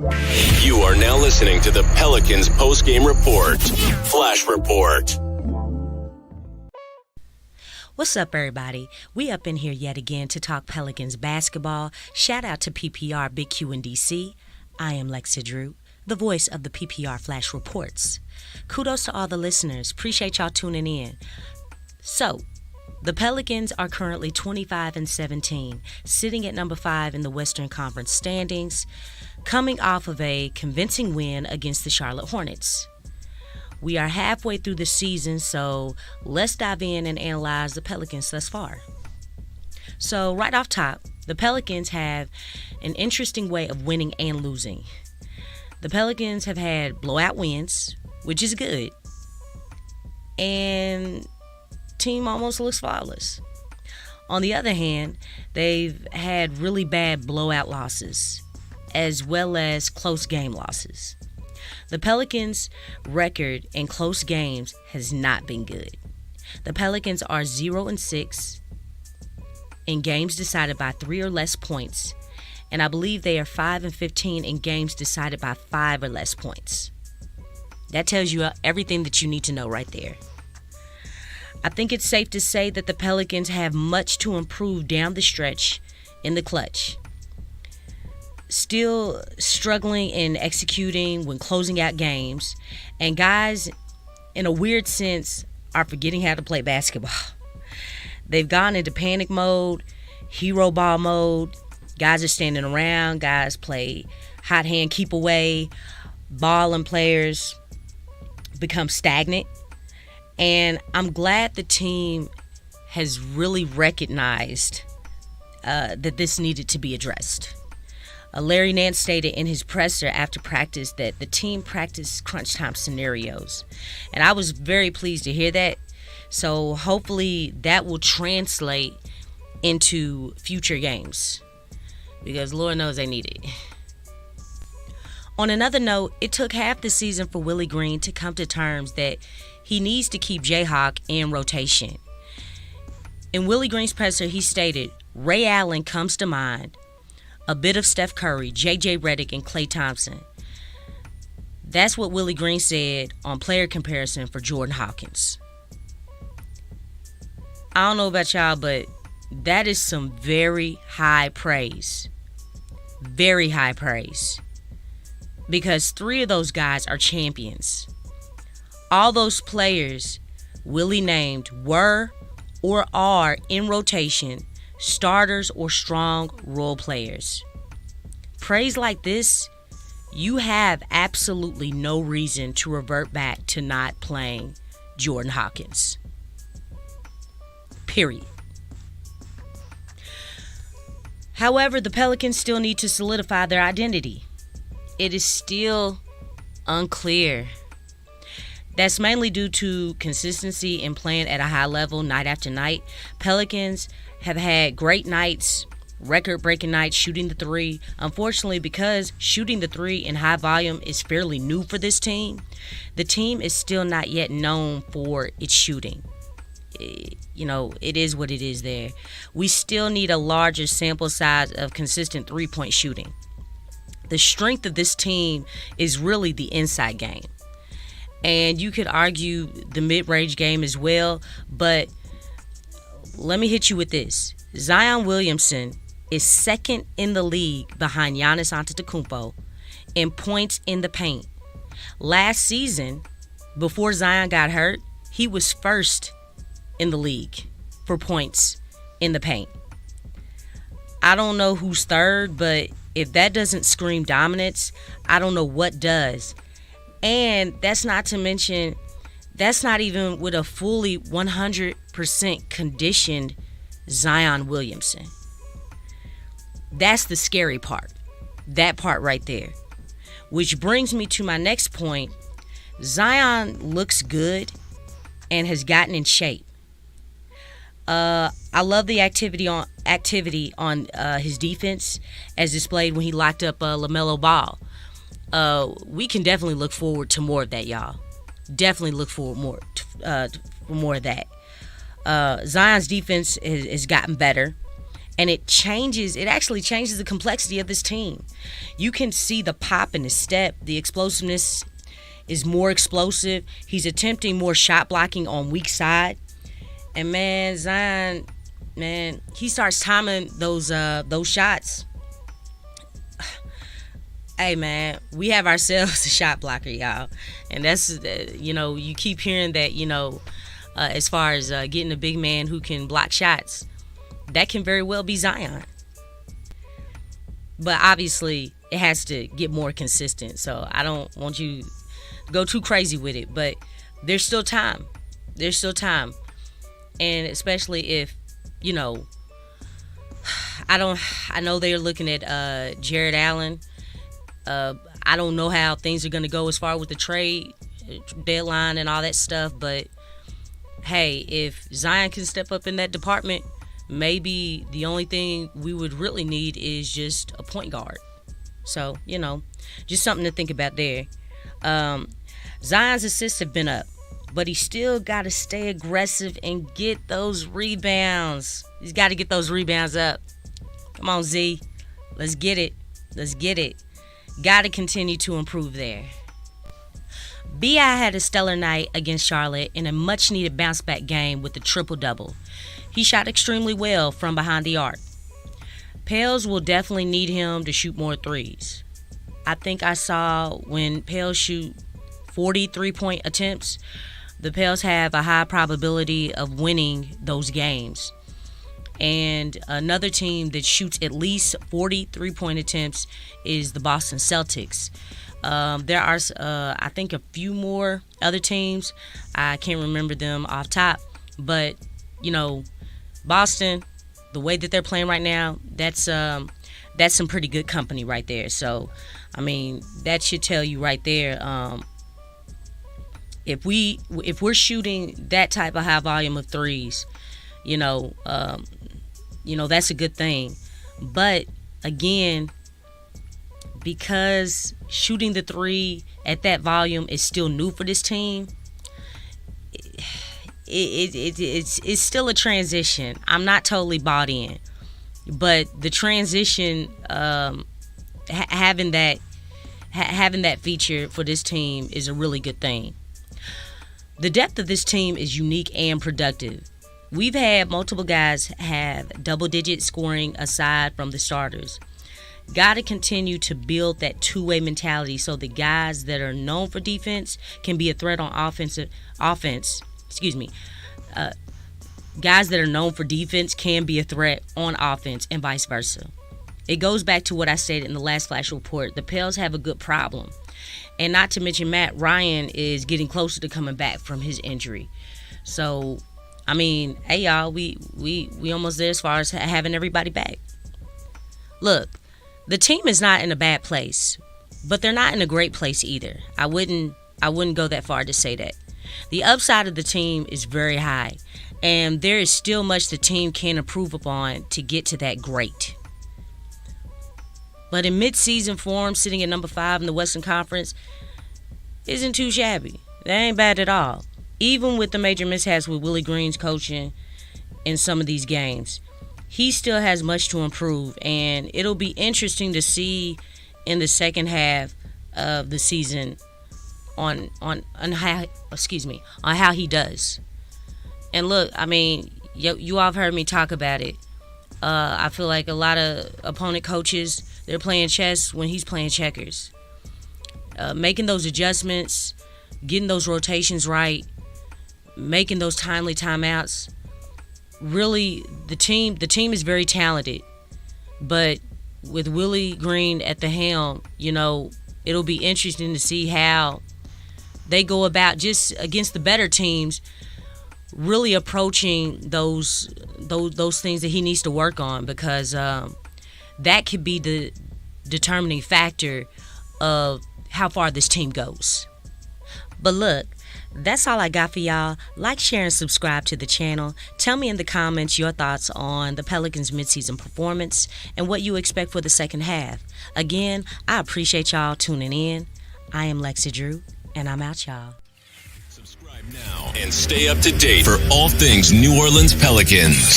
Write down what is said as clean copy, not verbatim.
You are now listening to the Pelicans post-game report. Flash Report. What's up, everybody? We up in here yet again to talk Pelicans basketball. Shout out to PPR Big Q in DC. I am Lexxah Drew, the voice of the PPR Flash Reports. Kudos to all the listeners. Appreciate y'all tuning in. So, the Pelicans are currently 25-17, sitting at number 5 in the Western Conference standings, coming off of a convincing win against the Charlotte Hornets. We are halfway through the season, so let's dive in and analyze the Pelicans thus far. So right off top, the Pelicans have an interesting way of winning and losing. The Pelicans have had blowout wins, which is good, and team almost looks flawless. On the other hand, they've had really bad blowout losses, as well as close game losses. The Pelicans' record in close games has not been good. The Pelicans are 0-6 in games decided by 3 or less points, and I believe they are 5-15 in games decided by 5 or less points. That tells you everything that you need to know right there. I think it's safe to say that the Pelicans have much to improve down the stretch in the clutch. Still struggling in executing when closing out games, and guys, in a weird sense, are forgetting how to play basketball. They've gone into panic mode, hero ball mode. Guys are standing around. Guys play hot hand, keep away. Ball and players become stagnant. And I'm glad the team has really recognized that this needed to be addressed. Larry Nance stated in his presser after practice that the team practiced crunch time scenarios. And I was very pleased to hear that. So hopefully that will translate into future games, because Lord knows they need it. On another note, it took half the season for Willie Green to come to terms that he needs to keep J-Hawk in rotation. In Willie Green's presser, he stated, Ray Allen comes to mind, a bit of Steph Curry, J.J. Redick, and Klay Thompson. That's what Willie Green said on player comparison for Jordan Hawkins. I don't know about y'all, but that is some very high praise. Very high praise. Because 3 of those guys are champions. All those players Willie named were or are in rotation, starters or strong role players. Praise like this, you have absolutely no reason to revert back to not playing Jordan Hawkins. Period. However, the Pelicans still need to solidify their identity. It is still unclear. That's mainly due to consistency in playing at a high level night after night. Pelicans have had great nights, record-breaking nights shooting the 3. Unfortunately, because shooting the 3 in high volume is fairly new for this team, the team is still not yet known for its shooting. It is what it is there. We still need a larger sample size of consistent three-point shooting. The strength of this team is really the inside game. And you could argue the mid-range game as well, but let me hit you with this. Zion Williamson is second in the league behind Giannis Antetokounmpo in points in the paint. Last season, before Zion got hurt, he was first in the league for points in the paint. I don't know who's third, but if that doesn't scream dominance, I don't know what does. And that's not to mention, that's not even with a fully 100% conditioned Zion Williamson. That's the scary part. That part right there. Which brings me to my next point. Zion looks good and has gotten in shape. I love the activity on his defense as displayed when he locked up LaMelo Ball. We can definitely look forward to more of that, y'all. Definitely look forward for more of that. Zion's defense has gotten better, And it actually changes the complexity of this team. You can see the pop in his step, the explosiveness is more explosive. He's attempting more shot blocking on weak side. And man, Zion, man, he starts timing those shots. Hey man, we have ourselves a shot blocker, y'all. And that's, you keep hearing that, as far as getting a big man who can block shots, that can very well be Zion. But obviously, it has to get more consistent. So I don't want you to go too crazy with it. But there's still time. There's still time. And especially if, I know they're looking at Jared Allen. I don't know how things are going to go as far with the trade deadline and all that stuff. But, hey, if Zion can step up in that department, maybe the only thing we would really need is just a point guard. So, just something to think about there. Zion's assists have been up, but he still got to stay aggressive and get those rebounds. He's got to get those rebounds up. Come on, Z. Let's get it. Let's get it. Got to continue to improve there. B.I. had a stellar night against Charlotte in a much-needed bounce-back game with a triple-double. He shot extremely well from behind the arc. Pels will definitely need him to shoot more threes. I think I saw when Pels shoot 40 three-point attempts, the Pels have a high probability of winning those games. And another team that shoots at least 40 three-point attempts is the Boston Celtics. There are, I think, a few more other teams. I can't remember them off top. But, Boston, the way that they're playing right now, that's some pretty good company right there. So, I mean, that should tell you right there. If we're shooting that type of high volume of threes, that's a good thing. But again, because shooting the three at that volume is still new for this team, it's still a transition. I'm not totally bought in, but the transition, having that feature for this team is a really good thing. The depth of this team is unique and productive. We've had multiple guys have double-digit scoring aside from the starters. Got to continue to build that two-way mentality so the guys that are known for defense can be a threat on offense. Guys that are known for defense can be a threat on offense and vice versa. It goes back to what I stated in the last Flash Report. The Pels have a good problem. And not to mention Matt Ryan is getting closer to coming back from his injury. So, I mean, hey, y'all, we almost there as far as having everybody back. Look, the team is not in a bad place, but they're not in a great place either. I wouldn't go that far to say that. The upside of the team is very high, and there is still much the team can improve upon to get to that great. But in midseason form, sitting at number 5 in the Western Conference isn't too shabby. That ain't bad at all. Even with the major mishaps with Willie Green's coaching in some of these games, he still has much to improve, and it'll be interesting to see in the second half of the season on how he does. And look, I mean, you all have heard me talk about it. I feel like a lot of opponent coaches, they're playing chess when he's playing checkers. Making those adjustments, getting those rotations right, making those timely timeouts. Really, the team is very talented, but with Willie Green at the helm, it'll be interesting to see how they go about just against the better teams, really approaching those things that he needs to work on, because that could be the determining factor of how far this team goes. But look, that's all I got for y'all. Like, share, and subscribe to the channel. Tell me in the comments your thoughts on the Pelicans' midseason performance and what you expect for the second half. Again, I appreciate y'all tuning in. I am Lexxah Drew, and I'm out, y'all. Subscribe now and stay up to date for all things New Orleans Pelicans.